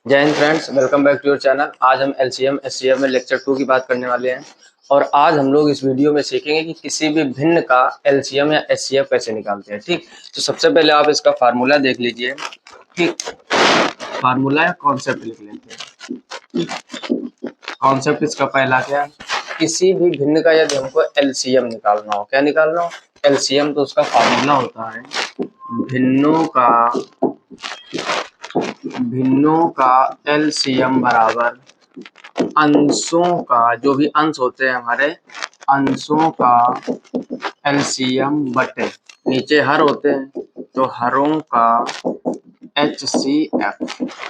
जय Hind friends, welcome back to your channel. आज हम एलसीएम एचसीएफ में लेक्चर 2 की बात करने वाले हैं और आज हम लोग इस वीडियो में सीखेंगे कि किसी भी भिन्न का एलसीएम या एचसीएफ कैसे निकालते हैं। ठीक, तो सबसे पहले आप इसका फार्मूला देख लीजिए। ठीक, फार्मूला या कॉन्सेप्ट लिख लेते हैं। कॉन्सेप्ट इसका पहला क्या है? किसी भी भिन्न का यदि हमको एलसीएम निकालना हो, क्या निकालना हो? एलसीएम। तो उसका फार्मूला होता है भिन्नों का एलसीएम बराबर अंशों का, जो भी अंश होते हैं हमारे, अंशों का एलसीएम बटे नीचे हर होते हैं तो हरों का एचसीएफ।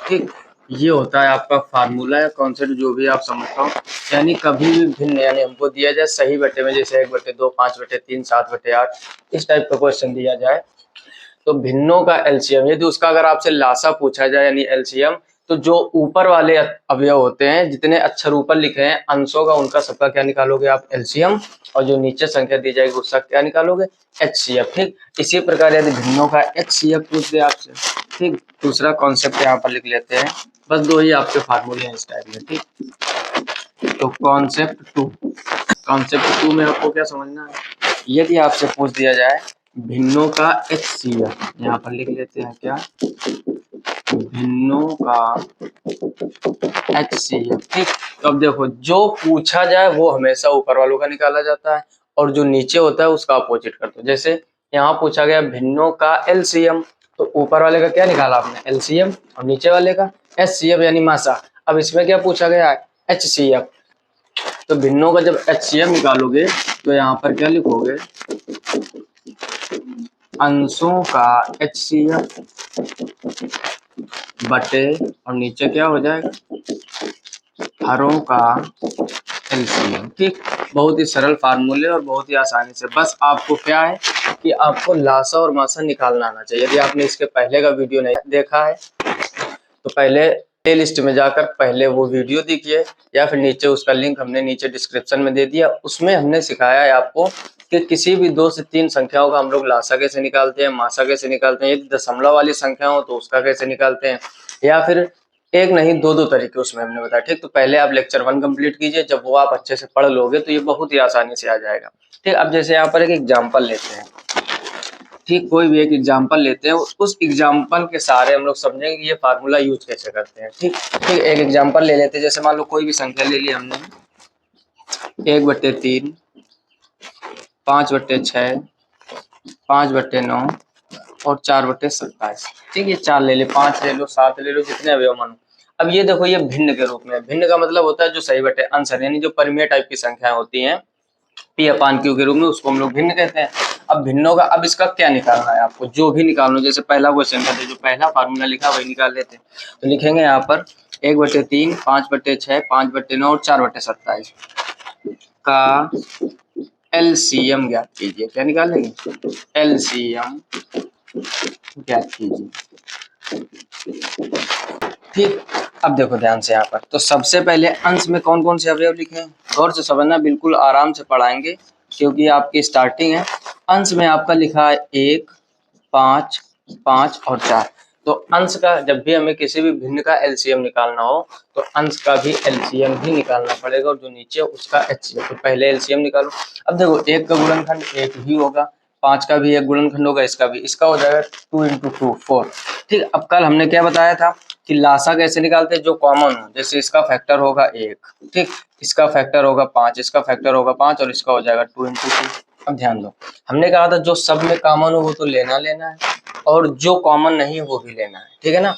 ठीक, ये होता है आपका फार्मूला या कॉन्सेप्ट, जो भी आप समझता हो। यानी कभी भी भिन्न यानी हमको दिया जाए सही बटे में, जैसे 1/2, 5/3, 7/8, इस टाइप का क्वेश्चन दिया जाए तो भिन्नों का एलसीएम, यदि उसका अगर आपसे लासा पूछा जाए यानी एलसीएम, तो जो ऊपर वाले अवयव होते हैं, जितने अक्षर ऊपर लिखे हैं अंशों का, उनका सबका क्या निकालोगे आप? एलसीएम। और जो नीचे संख्या दी जाएगी उसका क्या निकालोगे? एचसीएफ। ठीक, इसी प्रकार यदि भिन्नों का एचसीएफ पूछ दे आपसे, ठीक, दूसरा कॉन्सेप्ट यहाँ पर लिख लेते हैं। बस दो ही आपके फार्मूले हैं इस टाइप में। ठीक, तो कॉन्सेप्ट टू में आपको क्या समझना है? यदि आपसे पूछ दिया जाए भिन्नों का एचसीएफ, यहाँ पर लिख लेते हैं क्या? भिन्नों का एचसीएफ। ठीक, तो अब देखो, जो पूछा जाए वो हमेशा ऊपर वालों का निकाला जाता है और जो नीचे होता है उसका अपोजिट कर दो। जैसे यहाँ पूछा गया भिन्नों का एलसीएम, तो ऊपर वाले का क्या निकाला आपने? एलसीएम, और नीचे वाले का एचसीएफ यानी मासा। अब इसमें क्या पूछा गया है? एचसीएफ। तो भिन्नों का जब एचसीएफ निकालोगे तो यहाँ पर क्या लिखोगे? अंशों का एचसीएफ बटे, और नीचे क्या हो जाएगा? हरों का एलसीएम। ठीक, बहुत ही सरल फार्मूले और बहुत ही आसानी से। बस आपको क्या है कि आपको लासा और मासा निकालना आना चाहिए। यदि आपने इसके पहले का वीडियो नहीं देखा है तो पहले प्ले लिस्ट में जाकर पहले वो वीडियो देखिए, या फिर नीचे उसका लिंक हमने नीचे डिस्क्रिप्शन में दे दिया। उसमें हमने सिखाया है आपको कि किसी भी 2 से 3 संख्याओं का हम लोग लासा कैसे निकालते हैं, मासा कैसे निकालते हैं। यदि दशमलव वाली संख्या हो तो उसका कैसे निकालते हैं, या फिर एक नहीं 2 तरीके उसमें हमने बताया। ठीक, तो पहले आप लेक्चर 1 कंप्लीट कीजिए। जब वो आप अच्छे से पढ़ लोगे तो ये बहुत ही आसानी से आ जाएगा। ठीक, अब जैसे यहाँ पर एक एग्जाम्पल लेते हैं। ठीक, कोई भी एक एग्जाम्पल लेते हैं, उस एग्जाम्पल के सारे हम लोग समझेंगे कि ये फार्मूला यूज कैसे करते हैं। ठीक, एक एग्जाम्पल ले लेते हैं। जैसे मान लो कोई भी संख्या ले ली हमने, 1/3, 5/6, 5/9 और 4/27। ठीक, ये 4 ले ले, 5 ले लो, 7 ले लो, जितने अवयव मानो। अब ये देखो, ये भिन्न के रूप में। भिन्न का मतलब होता है जो सही बटे आंसर, यानी जो परिमेय टाइप की संख्याएं होती हैं P/Q के रूप में, उसको हम लोग भिन्न कहते हैं। अब भिन्नों का, अब इसका क्या निकालना है आपको? जो भी निकालना, जैसे पहला क्वेश्चन का जो पहला फार्मूला लिखा वही निकाल लेते हैं। तो लिखेंगे यहाँ पर 1/3, 5/6, 5/9 और 4/27 का एलसीएम ज्ञात कीजिए। क्या निकालेंगे? एलसीएम ज्ञात कीजिए। ठीक, अब देखो ध्यान से यहाँ पर, तो सबसे पहले अंश में कौन कौन से अवयव लिखे हैं? गौर से समझना, बिल्कुल आराम से पढ़ाएंगे क्योंकि आपकी स्टार्टिंग है। अंश में आपका लिखा है 1, 5, 5 और 4। तो अंश का, जब भी हमें किसी भी भिन्न का एलसीएम निकालना हो तो अंश का भी एलसीएम ही निकालना पड़ेगा, और जो नीचे उसका एचसीएफ। तो पहले एलसीएम निकालो। अब देखो, 1 का गुणनखंड 1 ही होगा, 5 का भी 1 गुणनखंड होगा, इसका भी, इसका हो जाएगा 2 × 2 4। ठीक, अब कल हमने क्या बताया था कि लासा कैसे निकालते हैं? जो कॉमन हो, जैसे इसका फैक्टर होगा 1, ठीक, इसका फैक्टर होगा 5, इसका फैक्टर होगा 5 और इसका हो जाएगा 2 × 2। अब ध्यान दो, हमने कहा था जो सब में कॉमन हो वो तो लेना है, और जो कॉमन नहीं है वो भी लेना है। ठीक है ना?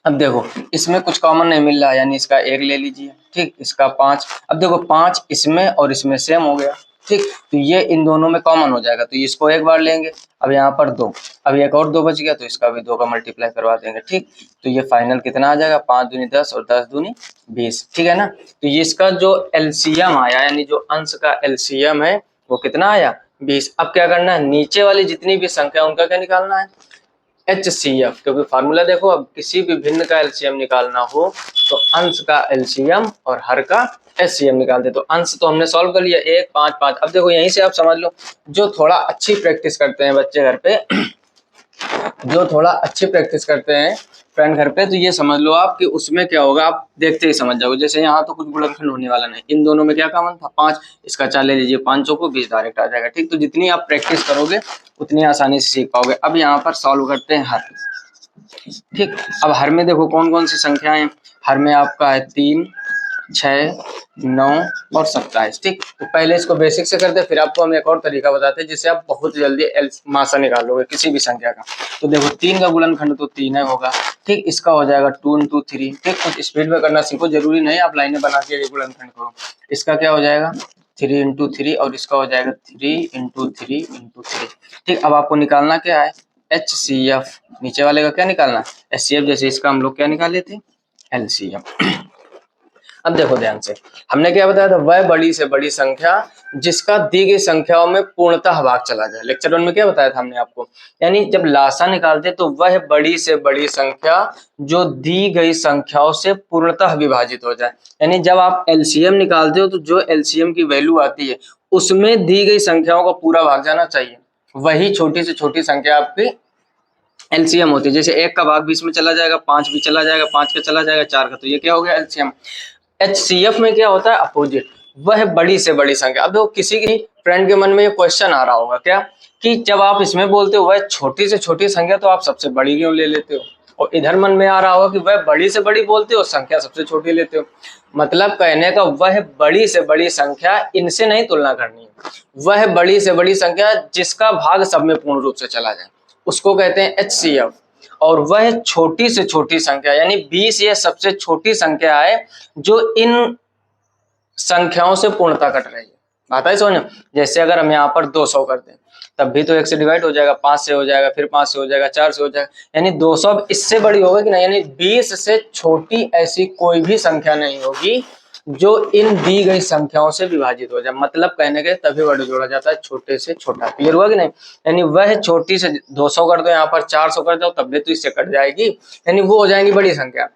अब देखो, इसमें कुछ कॉमन नहीं मिल रहा, यानी इसका 1 ले लीजिए। ठीक, इसका 5। अब देखो, 5 इसमें और इसमें सेम हो गया। ठीक, तो ये इन दोनों में कॉमन हो जाएगा, तो इसको एक बार लेंगे। अब यहाँ पर 2, अब एक और 2 बच गया, तो इसका भी 2 का मल्टीप्लाई करवा देंगे। ठीक, तो ये फाइनल कितना आ जाएगा? 5 दूनी 10 और 10 दूनी 20। ठीक है ना? तो ये इसका जो एलसीएम आया, यानी जो अंश का एलसीएम है वो कितना आया? 20। अब क्या करना है? नीचे वाली जितनी भी संख्या उनका क्या निकालना है? एचसीएफ। क्योंकि फार्मूला देखो, अब किसी भी भिन्न का एलसीएम निकालना हो तो अंश का एलसीएम और हर का एचसीएम निकालते। तो अंश तो हमने सॉल्व कर लिया, 1, 5, 5। अब देखो, यहीं से आप समझ लो, जो थोड़ा अच्छी प्रैक्टिस करते हैं बच्चे घर पे, जो थोड़ा अच्छी प्रैक्टिस करते हैं फ्रेंड घर पे, तो ये समझ लो आप कि उसमें क्या होगा, आप देखते ही समझ जाओगे। जैसे यहाँ तो कुछ गुणनखंड होने वाला नहीं, इन दोनों में क्या कॉमन था 5, इसका 4 ले लीजिए, 5 चौको 20 डायरेक्ट आ जाएगा। ठीक, तो जितनी आप प्रैक्टिस करोगे उतनी आसानी से सीख पाओगे। अब यहाँ पर सॉल्व करते हैं हर। ठीक, अब हर में देखो कौन कौन सी संख्याएं हैं। हर में आपका है 3, 6, 9 और 27। ठीक, तो पहले इसको बेसिक से करते हैं, फिर आपको हम एक और तरीका बताते हैं जिससे आप बहुत जल्दी मासा निकालोगे किसी भी संख्या का। तो देखो 3 का गुणनखंड तो 3 है होगा। ठीक, इसका हो जाएगा 2 × 3। ठीक, कुछ स्पीड में करना सीखो, जरूरी नहीं आप लाइनें बना के गुणनखंड करो। इसका क्या हो जाएगा 3 × 3 और इसका हो जाएगा 3 × 3 × 3। ठीक, अब आपको निकालना क्या है HCF। नीचे वाले का क्या निकालना HCF, जैसे इसका हम लोग क्या निकाले थे LCM। अब देखो ध्यान से, हमने क्या बताया था, वह बड़ी से बड़ी संख्या जिसका दी गई संख्याओं में पूर्णतः भाग चला जाए। लेक्चर 1 में क्या बताया था हमने आपको, यानी जब लासा निकालते तो वह बड़ी से बड़ी संख्या जो दी गई संख्याओं से पूर्णतः विभाजित हो जाए। यानी जब आप LCM निकालते हो तो जो LCM की वैल्यू आती है उसमें दी गई संख्याओं का पूरा भाग जाना चाहिए, वही छोटी से छोटी संख्या आपकी LCM होती है। जैसे 1 का भाग 20 में चला जाएगा, 5 भी चला जाएगा, 5 का चला जाएगा, 4 का, तो ये क्या हो गया LCM। HCF में क्या होता है अपोजिट, वह बड़ी से बड़ी संख्या। अब देखो किसी की फ्रेंड के मन में ये क्वेश्चन आ रहा होगा क्या, कि जब आप इसमें बोलते हो वह छोटी से छोटी संख्या तो आप सबसे बड़ी क्यों ले लेते हो, और इधर मन में आ रहा होगा कि वह बड़ी से बड़ी बोलते हो संख्या सबसे छोटी लेते हो। मतलब कहने का वह बड़ी से बड़ी संख्या, इनसे नहीं तुलना करनी है, वह बड़ी से बड़ी संख्या जिसका भाग सब में पूर्ण रूप से चला जाए उसको कहते हैं HCF। और वह छोटी से छोटी संख्या यानी 20 ये सबसे छोटी संख्या है जो इन संख्याओं से पूर्णता कट रही है। बात है समझ। जैसे अगर हम यहाँ पर 200 कर दें तब भी तो 1 से डिवाइड हो जाएगा, 5 से हो जाएगा, फिर 5 से हो जाएगा, 4 से हो जाएगा, यानी 200 अब इससे बड़ी होगी कि नहीं, यानी 20 से छोटी ऐसी कोई भी संख्या नहीं होगी जो इन दी गई संख्याओं से विभाजित हो जाए। मतलब कहने के तभी वर्ड जोड़ा जाता है छोटे से छोटा। क्लियर हुआ कि नहीं, यानी वह छोटी से 200 कर दो, यहाँ पर 400 कर दो तब भी तो इससे कट जाएगी, यानी वो हो जाएंगी बड़ी संख्या।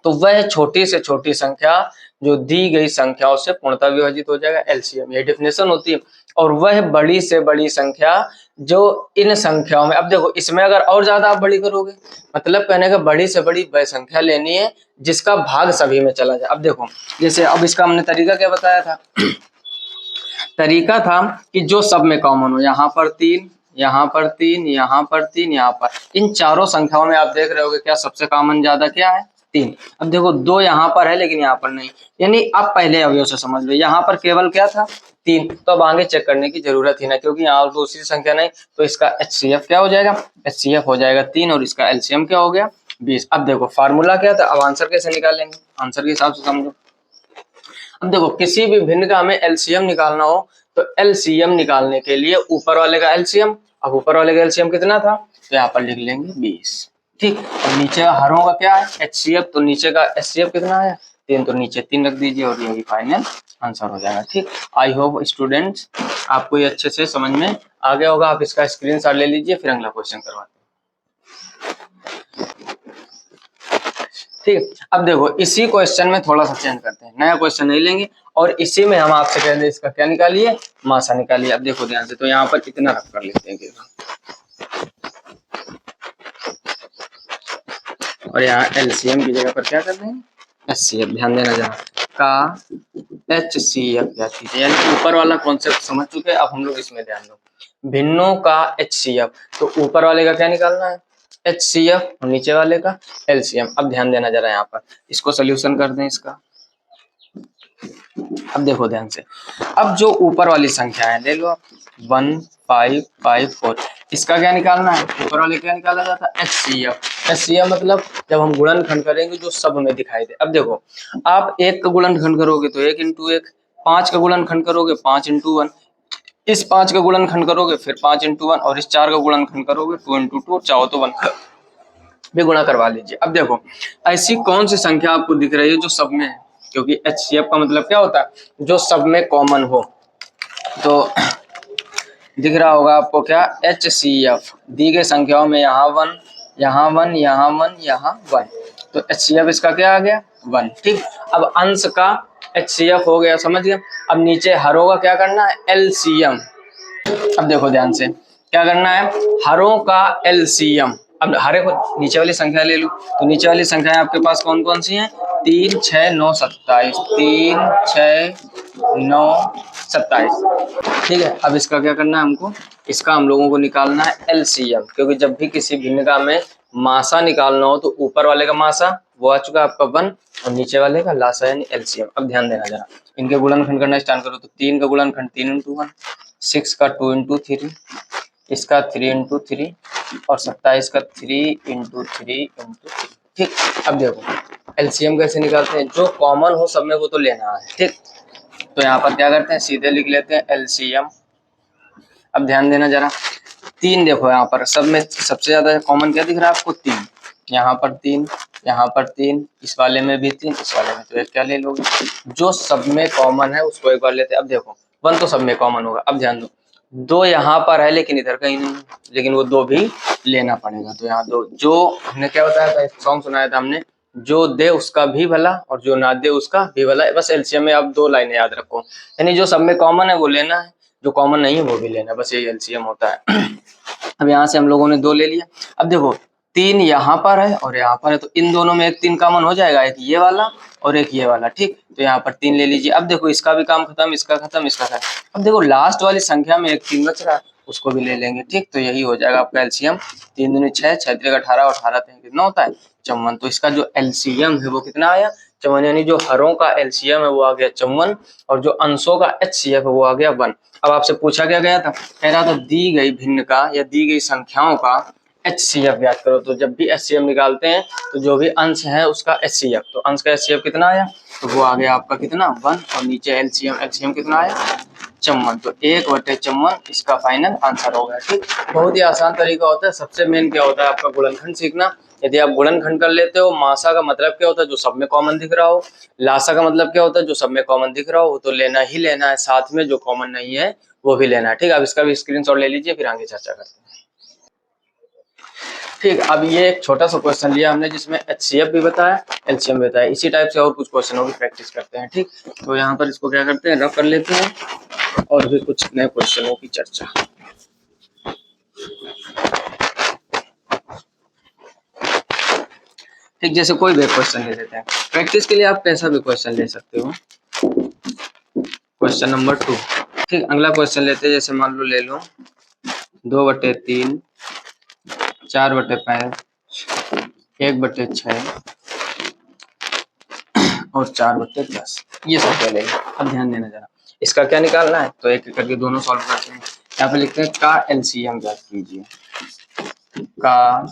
तो वह छोटी से छोटी संख्या जो दी गई संख्याओं से पूर्णतः विभाजित हो जाएगा LCM, ये डेफिनेशन होती है। और वह बड़ी से बड़ी संख्या जो इन संख्याओं में, अब देखो इसमें अगर और ज्यादा आप बड़ी करोगे, मतलब कहने का बड़ी से बड़ी वह संख्या लेनी है जिसका भाग सभी में चला जाए। अब देखो जैसे अब इसका हमने तरीका क्या बताया था, तरीका था कि जो सब में कॉमन हो, यहाँ पर 3, यहाँ पर 3, यहाँ पर 3, यहाँ पर, इन चारों संख्याओं में आप देख रहे होगे क्या सबसे कॉमन ज्यादा क्या है 3। अब देखो 2 यहाँ पर है लेकिन यहाँ पर नहीं, यानी आप पहले अवयव से समझ लो, यहाँ पर केवल क्या था 3, तो अब आगे चेक करने की जरूरत ही ना, क्योंकि यहाँ दूसरी संख्या नहीं। तो इसका HCF क्या हो जाएगा, HCF हो जाएगा 3 और इसका LCM क्या हो गया 20। अब देखो फार्मूला क्या था, अब आंसर कैसे निकालेंगे, आंसर के हिसाब से समझो। अब देखो किसी भी भिन्न का हमें LCM निकालना हो तो LCM निकालने के लिए ऊपर वाले का LCM, अब ऊपर वाले का LCM कितना था तो यहाँ पर लिख लेंगे 20। ठीक, और नीचे हरों का क्या है HCF, तो नीचे का HCF कितना है 3, तो नीचे 3 रख दीजिए और यही फाइनल आंसर हो जाएगा। ठीक, आई होप स्टूडेंट्स आपको ये अच्छे से समझ में आ गया होगा। आप इसका स्क्रीनशॉट ले लीजिए, फिर अगला क्वेश्चन करवाते हैं। ठीक, अब देखो इसी क्वेश्चन में थोड़ा सा चेंज करते हैं, नया क्वेश्चन नहीं लेंगे, और इसी में हम आपसे कह दें इसका क्या निकालिए मासा निकालिए। अब देखो ध्यान से, तो यहाँ पर इतना रख कर लेते हैं और यहाँ LCM की जगह पर क्या कर रहे हैं HCF। ध्यान देना जरा का HCF क्या चीज है, यानी ऊपर वाला कॉन्सेप्ट समझ चुके हैं, अब हम लोग इसमें ध्यान दो। भिन्नों का HCF, तो ऊपर वाले का क्या निकालना है HCF और नीचे वाले का LCM। अब ध्यान देना जरा यहाँ पर, इसको सोल्यूशन कर दें इसका। अब देखो ध्यान से, अब जो ऊपर वाली संख्या है ले लो आप 1 5 5 4, इसका क्या निकालना है, ऊपर वाले क्या निकाला जाता है HCF मतलब जब हम गुणनखंड करेंगे जो सब में दिखाई दे। अब देखो आप 1 का गुणनखंड करोगे तो 1 × 1, 5 का गुणनखंड करोगे 5 × 1, इस 5 का गुणनखंड करोगे फिर 5 × 1, और इस 4 का गुणनखंड करोगे 2 × 2, चाहो तो 1 भी गुणा करवा लीजिए। अब देखो ऐसी कौन सी संख्या आपको दिख रही है जो सब में है, क्योंकि HCF का मतलब क्या होता है जो सब में कॉमन हो। तो दिख रहा होगा आपको क्या HCF, दी गई संख्याओं में यहाँ 1, यहाँ 1, यहाँ 1, यहाँ 1, तो HCF इसका क्या आ गया 1। ठीक, अब अंश का HCF हो गया, समझ गया। अब नीचे हरों का क्या करना है LCM। अब देखो ध्यान से क्या करना है, हरों का LCM, अब हर एक नीचे वाली संख्या ले लूं, तो नीचे वाली संख्याएं आपके पास कौन कौन सी हैं? 3, 6, 9, 27। 3, 6, 9, 27। ठीक है, अब इसका क्या करना है हमको? इसका हम लोगों को निकालना है एलसीएम, क्योंकि जब भी किसी भिन्नका में मासा निकालना हो तो ऊपर वाले का मासा वो आ चुका आपका 1 और नीचे वाले का लासा यानी एलसीएम। अब ध्यान देना जरा, इनके गुणनखंड करना स्टार्ट करो। तो 3 का गुणनखंड 3 × 1, 6 का 2 × 3, इसका 3 × 3 और 27 का 3 × 3 × 3। ठीक, अब देखो एलसीएम कैसे निकालते हैं? जो कॉमन हो सब में वो तो लेना है। ठीक, तो यहाँ पर क्या करते हैं, सीधे लिख लेते हैं एलसीएम। अब ध्यान देना जरा, 3 देखो यहाँ पर सब में सबसे ज्यादा कॉमन क्या दिख रहा है आपको? 3। यहाँ पर 3, यहाँ पर 3, इस वाले में भी 3, इस वाले में, तो एक क्या ले लोगे? जो सब में कॉमन है उसको एक बार लेते हैं। अब देखो 1 तो सब में कॉमन होगा। अब ध्यान दो, 2 यहाँ पर है लेकिन इधर कहीं नहीं, लेकिन वो 2 भी लेना पड़ेगा। तो यहाँ 2, जो हमने क्या बताया था, एक सॉन्ग सुनाया था हमने, जो दे उसका भी भला और जो ना दे उसका भी भला। बस एलसीएम में आप 2 लाइनें याद रखो, यानी जो सब में कॉमन है वो लेना है, जो कॉमन नहीं है वो भी लेना, बस यही एलसीएम होता है। अब यहाँ से हम लोगों ने 2 ले लिया। अब देखो 3 यहाँ पर है और यहाँ पर है, तो इन दोनों में एक 3 कॉमन हो जाएगा, एक ये वाला और एक ये वाला। ठीक, तो यहाँ पर 3 ले लीजिए। अब देखो इसका भी काम खत्म, इसका खत्म, इसका खत्म। अब देखो लास्ट वाली संख्या में एक 3 बच रहा है, उसको भी ले लेंगे। ठीक, तो यही हो जाएगा आपका एलसीएम। 3 दूनी 6, 6 3 18 और 18 3 कितना होता है? 54। तो इसका जो एलसीएम है वो कितना आया? 54, यानी जो हरों का एलसीएम है वो आ गया 54 और जो अंशों का एचसीएफ है वो आ गया 1। अब आपसे पूछा क्या गया था? कह रहा था दी गई भिन्न का या दी गई संख्याओं का एचसीएफ ज्ञात करो। तो जब भी एचसीएफ निकालते हैं तो जो भी अंश है उसका एचसीएफ, तो अंश का एचसीएफ कितना आया? तो वो आ गया आपका कितना? 1 और नीचे एलसीएम, एलसीएम कितना आया? 54। तो 1/54 इसका फाइनल आंसर हो गया। ठीक, बहुत ही आसान तरीका होता है। सबसे मेन क्या होता है आपका? गुणनखंड सीखना। यदि आप गुणनखंड कर लेते हो, मासा का मतलब क्या होता है? जो सब में कॉमन दिख रहा हो। लासा का मतलब क्या होता है? जो सब में कॉमन दिख रहा हो, वो तो लेना ही लेना है, साथ में जो कॉमन नहीं है वो भी लेना है। ठीक, अब इसका भी स्क्रीनशॉट ले लीजिए, फिर आगे चर्चा करते हैं। ठीक, अब ये एक छोटा सा क्वेश्चन लिया हमने जिसमें एचसीएफ भी बताया, एलसीएम भी बताया। इसी टाइप से और कुछ क्वेश्चनों की प्रैक्टिस करते हैं। ठीक, तो यहाँ पर इसको क्या करते हैं, रफ कर लेते हैं और भी कुछ नए क्वेश्चनों की चर्चा। ठीक, जैसे कोई भी क्वेश्चन ले लेते हैं प्रैक्टिस के लिए, आप कैसा भी क्वेश्चन ले सकते हो। Question number 2। ठीक, अगला क्वेश्चन लेते हैं, जैसे मान लो ले लो 2/3, 4/5, 1/6 और 4/10। ये सब क्या लेंगे? अब ध्यान देना जरा, इसका क्या निकालना है तो एक एक करके दोनों सॉल्व करते हैं। यहाँ पे लिखते हैं का एलसीएम ज्ञात कीजिए, का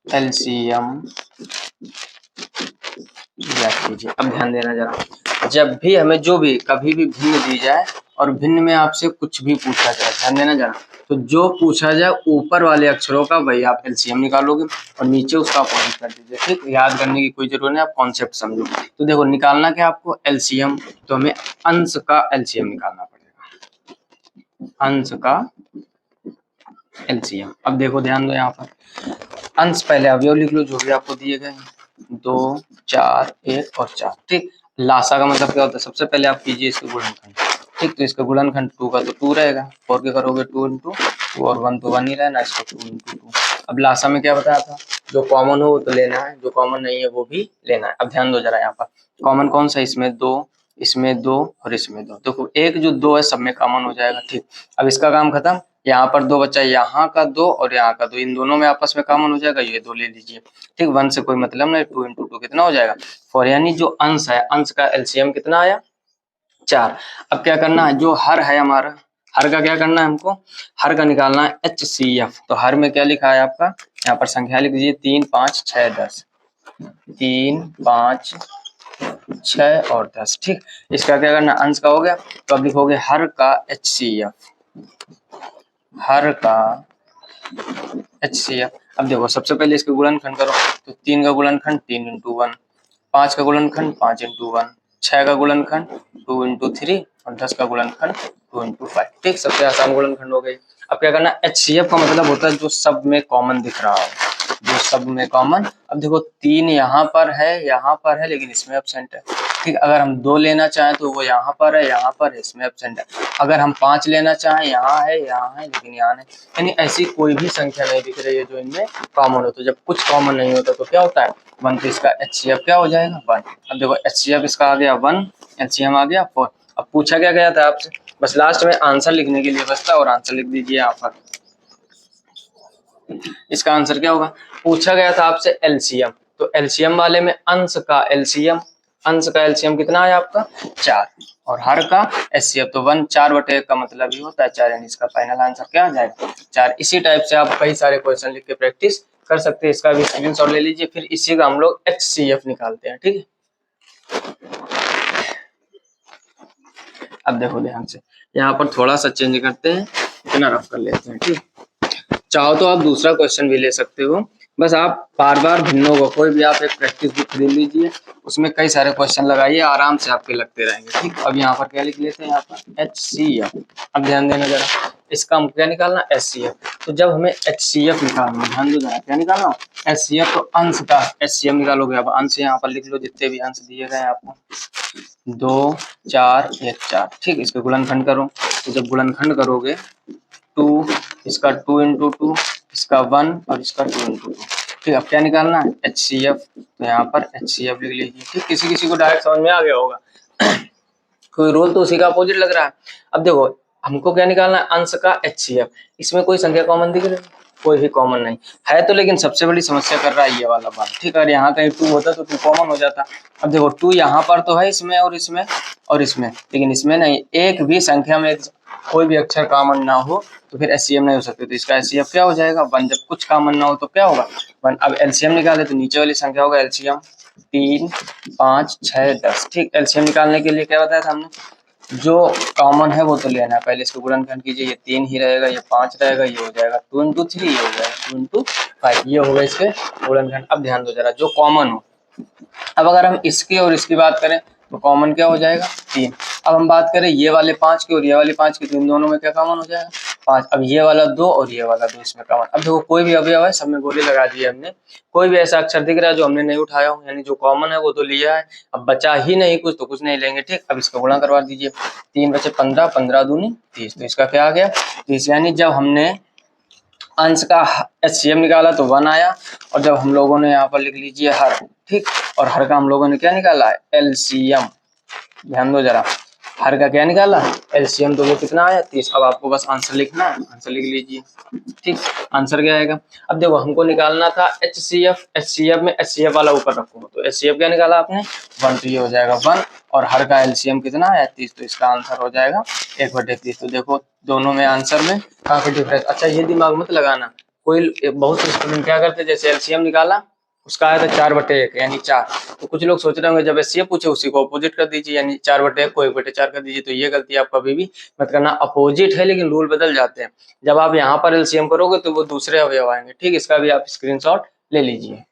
एलसीएम ज्ञात कीजिए। अब ध्यान देना जरा, जब भी हमें जो भी कभी भी भिन्न दी जाए और भिन्न में आपसे कुछ भी पूछा जाए, ध्यान देना जरा, तो जो पूछा जाए ऊपर वाले अक्षरों का वही आप एलसीएम निकालोगे और नीचे उसका अपोजिट कर दीजिए। ठीक, याद करने की कोई जरूरत नहीं, आप कॉन्सेप्ट समझो। तो देखो निकालना क्या आपको? एलसीएम, तो हमें अंश का एलसीएम निकालना पड़ेगा, अंश का एलसीएम। अब देखो ध्यान दो, यहाँ पर अंश पहले अवयव लिख लो जो भी आपको दिए गए, 2, 4, 1 और 4। ठीक, लासा का मतलब क्या होता है? सबसे पहले आप कीजिए इसके गुणनखंड। ठीक, तो इसका गुणनखंड 2 का तो 2 रहेगा, 4 के करोगे 2 × 2 और 1 तो 1 ही रहना, इसको 2 × 2। अब लासा में क्या बताया था? जो कॉमन हो वो तो लेना है, जो कॉमन नहीं है वो भी लेना है। अब ध्यान दो जरा, यहाँ पर कॉमन कौन सा? इसमें 2, इसमें 2 और इसमें 2। देखो एक जो 2 है सब में कॉमन हो जाएगा। ठीक, अब इसका काम खत्म। यहाँ पर 2 बच्चा, यहाँ का 2 और यहाँ का 2, इन दोनों में आपस में कॉमन हो जाएगा, ये 2 ले लीजिए। ठीक, 1 से कोई मतलब नहीं, 2 × 2 कितना हो जाएगा? 4, यानी जो अंश है, अंश का एलसीएम कितना आया? 4। अब क्या करना है? जो हर है हमारा, हर का क्या करना है हमको? हर का निकालना है एचसीएफ। तो हर में क्या लिखा है आपका? यहाँ पर संख्या लिख दीजिए 3, 5, 6, 10। 3, 5, 6 और 10। ठीक, इसका क्या करना? अंश का हो गया, तो अब लिखोगे हर का एचसीएफ, हर का एचसीएफ। अब देखो सबसे पहले इसके गुणनखंड करो, तो 3 का गुणनखंड 3 × 1, 5 का गुणनखंड 5 × 1, 6 का गुणनखंड 2 × 3 और 10 का गुणनखंड 2 × 5। ठीक, सबसे आसान गुणनखंड हो गई। अब क्या करना? एचसीएफ का मतलब होता है जो सब में कॉमन दिख रहा हो, जो सब में कॉमन। अब देखो 3 यहाँ पर है, यहाँ पर है, लेकिन इसमें एब्सेंट है, ठीक, अगर हम 2 लेना चाहें तो वो यहाँ पर है, यहाँ पर है, इसमें एब्सेंट है। अगर हम 5 लेना चाहें, यहाँ है लेकिन यहाँ नहीं। यानी ऐसी कोई भी संख्या नहीं दिख रही है जो इनमें कॉमन हो। तो जब कुछ कॉमन नहीं होता तो क्या होता है 1, तो इसका HCF क्या हो जाएगा 1। अब देखो HCF इसका आ गया 1, LCM आ गया 4। अब पूछा क्या गया था आपसे, बस लास्ट में आंसर लिखने के लिए बचता, और आंसर लिख दीजिए यहाँ पर। इसका आंसर क्या होगा, पूछा गया था आपसे LCM, तो LCM वाले में अंश का LCM कितना है आपका 4, और हर का HCF तो 1, 4/1 का मतलब ही होता है 4, यानी इसका फाइनल आंसर क्या आ जाएगा 4। इसी टाइप से आप कई सारे क्वेश्चन लिख के प्रैक्टिस कर सकते हैं। इसका भी स्क्रीनशॉट ले लीजिए, फिर इसी का हम लोग HCF निकालते हैं। ठीक है, अब देखो ध्यान से, यहाँ पर थोड़ा सा चेंज करते हैं, इतना रफ कर लेते हैं। ठीक, चाहो तो आप दूसरा क्वेश्चन भी ले सकते हो, बस आप बार बार भिन्नों को, कोई भी आप एक प्रैक्टिस बुक खरीद लीजिए, उसमें कई सारे क्वेश्चन लगाइए, आराम से आपके लगते रहेंगे। ठीक, अब यहाँ पर क्या लिख लेते हैं, यहाँ पर HCF। अब ध्यान देना जरा, इसका हम क्या निकालना HCF। तो जब हमें HCF निकालना, ध्यान दो जरा, क्या निकालना HCF, तो अंश का HCF निकालोगे। अब अंश यहाँ पर लिख लो, जितने भी अंश दिए गए आपको 2, 4, 1, 4। ठीक, इसके गुणनखंड करो, तो जब गुणनखंड करोगे 2, इसका 2 × 2, इसका 1 और इसका 2 × 2। ठीक, अब क्या निकालना है HCF, तो यहाँ पर HCF लिख लीजिए। ठीक, किसी किसी को डायरेक्ट समझ में आ गया होगा, कोई रोल तो उसी का अपोजिट लग रहा है। अब देखो हमको क्या निकालना है, अंश का HCF। इसमें कोई संख्या कॉमन दिख रही है, कोई भी कॉमन नहीं है, तो लेकिन सबसे बड़ी समस्या कर रहा है ये वाला बात। ठीक, अगर यहाँ कहीं 2 होता तो 2 कॉमन हो जाता। अब देखो 2 यहाँ पर तो है, इसमें और इसमें और इसमें, लेकिन इसमें नहीं। एक भी संख्या में कोई भी अक्षर कॉमन ना हो तो फिर HCF नहीं हो सकते, तो इसका HCF क्या हो जाएगा 1। जब कुछ कॉमन ना हो तो क्या होगा 1। अब LCM निकाले तो नीचे वाली संख्या होगा LCM 3, 5, 6, 10। ठीक, LCM निकालने के लिए क्या बताया था हमने, जो कॉमन है वो तो लेना है। पहले इसको गुणनखंड कीजिए, ये 3 ही रहेगा, ये 5 रहेगा, ये हो जाएगा 2 × 3, ये हो जाएगा 2 × 5, ये हो गया इसके गुणनखंड। अब ध्यान दो जरा, जो कॉमन हो, अब अगर हम इसकी और इसकी बात करें तो कॉमन क्या हो जाएगा 3। अब हम बात करें ये वाले 5 की और ये वाले 5 की, तो इन दोनों में क्या कॉमन हो जाएगा 5। अब ये वाला 2 और ये वाला 2, इसमें कॉमन। अब देखो कोई भी अवयव है, सब में गोली लगा दी है हमने, कोई भी ऐसा अक्षर दिख रहा है जो हमने नहीं उठाया हो, यानी जो कॉमन है वो तो लिया है, अब बचा ही नहीं कुछ तो कुछ नहीं लेंगे। ठीक, अब इसका गुणा करवा दीजिए, 3 बचे 15, 15 दूनी 30, तो इसका क्या आ गया 30। यानी जब हमने अंश का HCF निकाला तो 1 आया, और जब हम लोगों ने यहाँ पर लिख लीजिए हर, ठीक, और हर का हम लोगों ने क्या निकाला है LCM। ध्यान दो जरा, हर का क्या निकाला LCM, तो वो कितना आया 30। अब आपको बस आंसर लिखना है, आंसर लिख लीजिए। ठीक, आंसर क्या आएगा, अब देखो हमको निकालना था HCF में HCF वाला ऊपर रखो, तो HCF क्या निकाला आपने 1, तो ये हो जाएगा 1, और हर का LCM कितना है 30, तो इसका आंसर हो जाएगा 1/30। तो देखो दोनों में आंसर में काफी डिफरेंस। अच्छा, ये दिमाग मत लगाना, कोई बहुत से स्टूडेंट क्या करते, जैसे LCM निकाला उसका आया था 4/1 यानी 4, तो कुछ लोग सोच रहे होंगे जब HCF पूछे उसी को अपोजिट कर दीजिए, यानी 4/1 को 1/4 कर दीजिए। तो ये गलती आप कभी भी मत करना, अपोजिट है लेकिन रूल बदल जाते हैं। जब आप यहाँ पर LCM करोगे तो वो दूसरे अवयव आएंगे। ठीक, इसका भी आप स्क्रीनशॉट ले लीजिए।